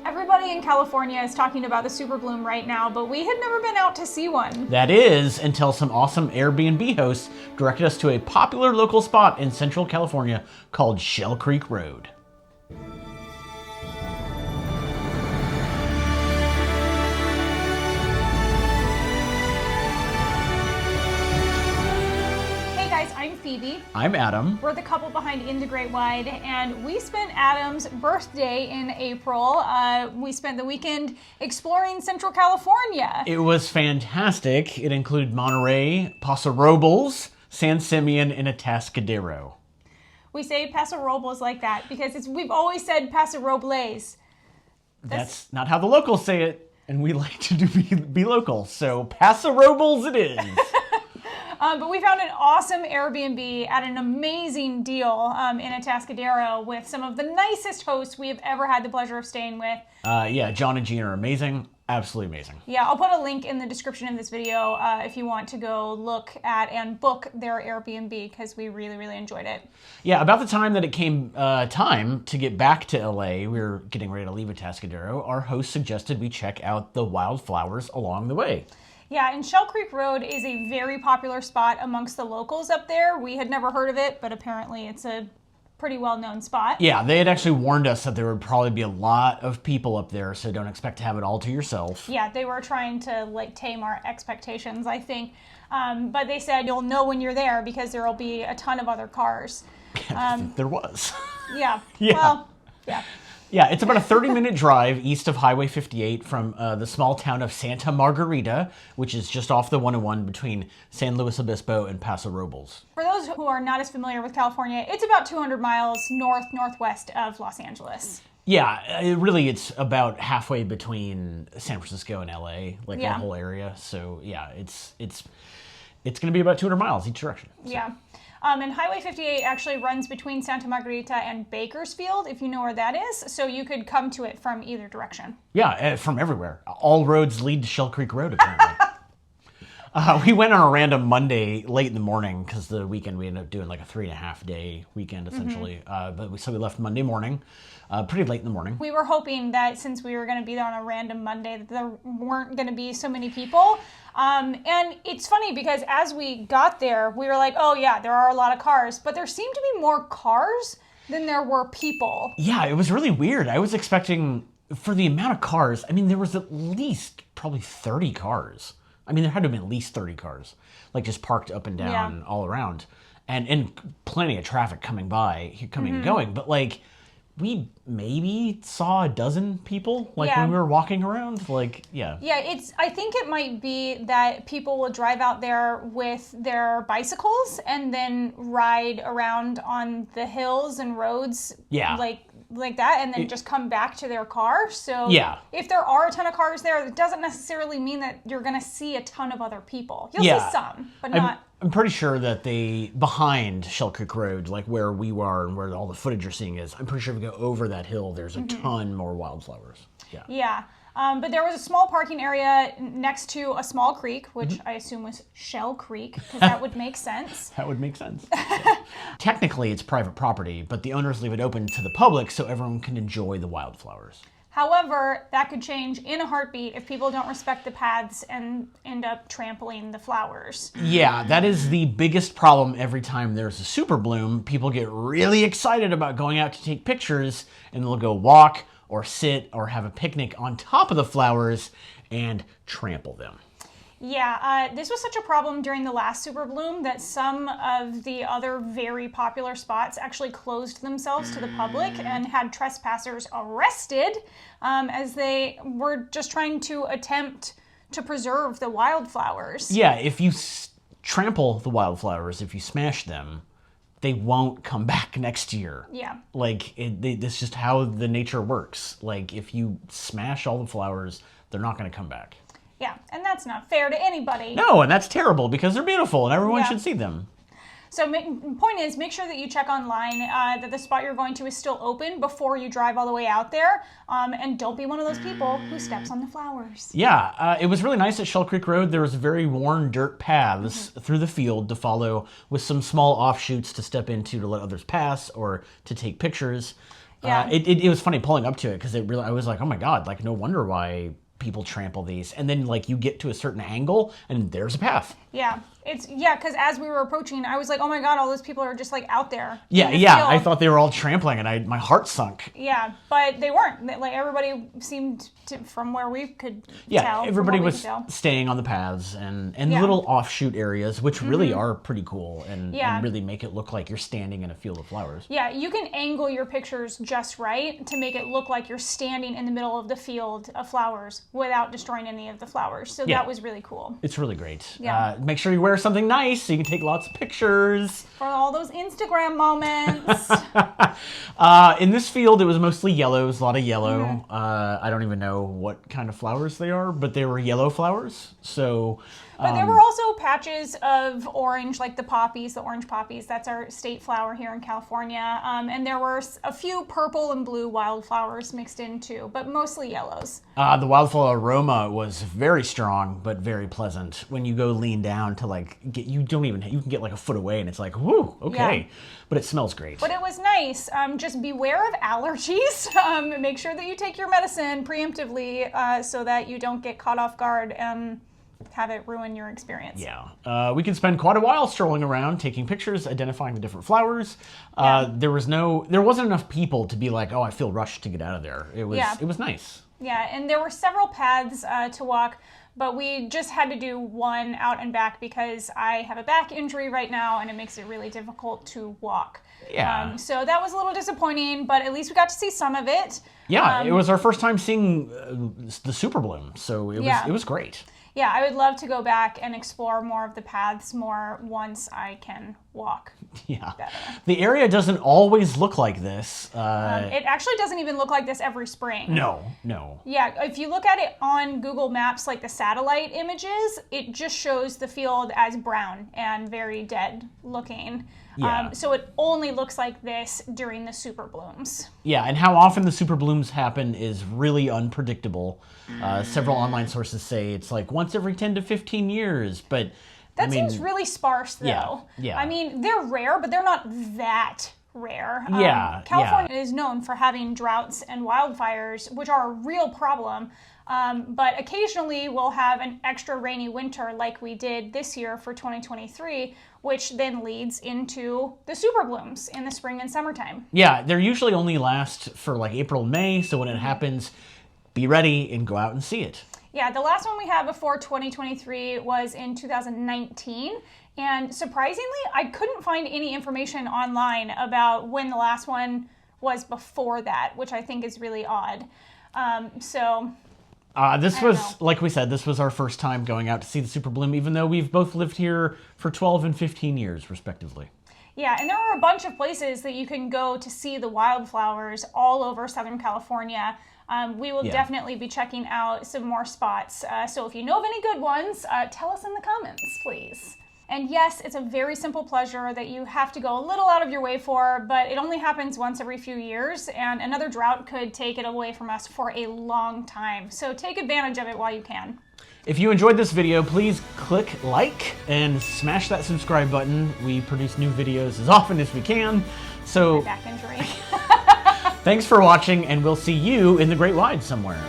Everybody in California is talking about the super bloom right now, but we had never been out to see one. That is, until some awesome Airbnb hosts directed us to a popular local spot in Central California called Shell Creek Road. I'm Phoebe. I'm Adam. We're the couple behind In the Great Wide, and we spent Adam's birthday in April. We spent the weekend exploring Central California. It was fantastic. It included Monterey, Paso Robles, San Simeon, and Atascadero. We say Paso Robles like that because we've always said Paso Robles. That's not how the locals say it, and we like to be local, so Paso Robles it is. But we found an awesome Airbnb at an amazing deal in Atascadero with some of the nicest hosts we have ever had the pleasure of staying with. Yeah, John and Jean are amazing. Absolutely amazing. Yeah, I'll put a link in the description of this video if you want to go look at and book their Airbnb because we really, really enjoyed it. Yeah, about the time that it came time to get back to LA, we were getting ready to leave Atascadero, our host suggested we check out the Wildflowers along the way. Yeah, and Shell Creek Road is a very popular spot amongst the locals up there. We had never heard of it, but apparently it's a pretty well-known spot. Yeah, they had actually warned us that there would probably be a lot of people up there, so don't expect to have it all to yourself. Yeah, they were trying to tame our expectations, I think. But they said you'll know when you're there because there will be a ton of other cars. There was. Yeah. Yeah. Well, yeah. Yeah, it's about a 30-minute drive east of Highway 58 from the small town of Santa Margarita, which is just off the 101 between San Luis Obispo and Paso Robles. For those who are not as familiar with California, it's about 200 miles northwest of Los Angeles. Yeah, it's about halfway between San Francisco and LA, that whole area. So yeah, it's going to be about 200 miles each direction. So. Yeah. And Highway 58 actually runs between Santa Margarita and Bakersfield, if you know where that is. So you could come to it from either direction. Yeah, from everywhere. All roads lead to Shell Creek Road, apparently. We went on a random Monday late in the morning because the weekend we ended up doing like a 3.5-day weekend, essentially. So we left Monday morning, pretty late in the morning. We were hoping that since we were going to be there on a random Monday, that there weren't going to be so many people. And it's funny because as we got there, we were like, oh yeah, there are a lot of cars, but there seemed to be more cars than there were people. Yeah, it was really weird. I was expecting, for the amount of cars, there was at least probably 30 cars. There had to have been at least 30 cars, just parked up and down all around. And plenty of traffic coming by, coming and going. But we maybe saw a dozen people when we were walking around. Yeah, I think it might be that people will drive out there with their bicycles and then ride around on the hills and roads. Yeah. Like that, and then just come back to their car. So if there are a ton of cars there, it doesn't necessarily mean that you're going to see a ton of other people. You'll see some, but not... I'm pretty sure that behind Shell Creek Road, where we were and where all the footage you're seeing is, I'm pretty sure if you go over that hill, there's a ton more wildflowers. Yeah. Yeah. But there was a small parking area next to a small creek, which I assume was Shell Creek, because that would make sense. That would make sense. Yeah. Technically, it's private property, but the owners leave it open to the public so everyone can enjoy the wildflowers. However, that could change in a heartbeat if people don't respect the paths and end up trampling the flowers. Yeah, that is the biggest problem every time there's a super bloom. People get really excited about going out to take pictures, and they'll go walk or sit or have a picnic on top of the flowers and trample them. Yeah, this was such a problem during the last super bloom that some of the other very popular spots actually closed themselves to the public and had trespassers arrested as they were just trying to attempt to preserve the wildflowers. Yeah, if you trample the wildflowers, if you smash them, they won't come back next year. Yeah. That's just how the nature works. If you smash all the flowers, they're not going to come back. Yeah, and that's not fair to anybody. No, and that's terrible because they're beautiful and everyone should see them. So point is, make sure that you check online that the spot you're going to is still open before you drive all the way out there. And don't be one of those people who steps on the flowers. Yeah, it was really nice at Shell Creek Road. There was very worn dirt paths through the field to follow with some small offshoots to step into to let others pass or to take pictures. Yeah. It was funny pulling up to it because I was like, oh my God, like no wonder why people trample these. And then like you get to a certain angle and there's a path. Yeah. Because as we were approaching, I was like, oh my God, all those people are just like out there. Yeah, in the yeah. field. I thought they were all trampling and my heart sunk. Yeah, but they weren't. Like everybody seemed to, from where we could tell. Everybody was staying on the paths and little offshoot areas, which really are pretty cool and really make it look like you're standing in a field of flowers. Yeah, you can angle your pictures just right to make it look like you're standing in the middle of the field of flowers without destroying any of the flowers. So that was really cool. It's really great. Yeah. Make sure you wear something nice so you can take lots of pictures. For all those Instagram moments. In this field, it was mostly yellows, a lot of yellow. I don't even know what kind of flowers they are, but they were yellow flowers. So, but there were also patches of orange, like the poppies, the orange poppies. That's our state flower here in California. And there were a few purple and blue wildflowers mixed in too, but mostly yellows. The wildflower aroma was very strong, but very pleasant. When you go lean down to like you can get like a foot away and it's like, whoo, okay. Yeah. But it smells great. But it was nice. Just beware of allergies. Make sure that you take your medicine preemptively so that you don't get caught off guard and have it ruin your experience. Yeah. We could spend quite a while strolling around, taking pictures, identifying the different flowers. There wasn't enough people to be like, oh, I feel rushed to get out of there. It was nice. Yeah, and there were several paths to walk, but we just had to do one out and back because I have a back injury right now and it makes it really difficult to walk. Yeah. So that was a little disappointing, but at least we got to see some of it. Yeah, it was our first time seeing the super bloom, so it was great. Yeah, I would love to go back and explore more of the paths more once I can walk. Yeah. Better. The area doesn't always look like this. It actually doesn't even look like this every spring. No. Yeah, if you look at it on Google Maps, like the satellite images, it just shows the field as brown and very dead looking. Yeah. So it only looks like this during the super blooms. Yeah, and how often the super blooms happen is really unpredictable. Several online sources say it's like once every 10 to 15 years, but that seems really sparse, though. Yeah. I mean, they're rare, but they're not that rare. California is known for having droughts and wildfires, which are a real problem. But occasionally we'll have an extra rainy winter like we did this year for 2023, which then leads into the super blooms in the spring and summertime. Yeah, they're usually only last for like April, May. So when it happens, be ready and go out and see it. Yeah, the last one we had before 2023 was in 2019. And surprisingly, I couldn't find any information online about when the last one was before that, which I think is really odd. This was, like we said, this was our first time going out to see the super bloom, even though we've both lived here for 12 and 15 years, respectively. Yeah, and there are a bunch of places that you can go to see the wildflowers all over Southern California. We will definitely be checking out some more spots. So if you know of any good ones, tell us in the comments, please. And yes, it's a very simple pleasure that you have to go a little out of your way for, but it only happens once every few years, and another drought could take it away from us for a long time. So take advantage of it while you can. If you enjoyed this video, please click like and smash that subscribe button. We produce new videos as often as we can. So My back injury. Thanks for watching, and we'll see you in the Great Wide somewhere.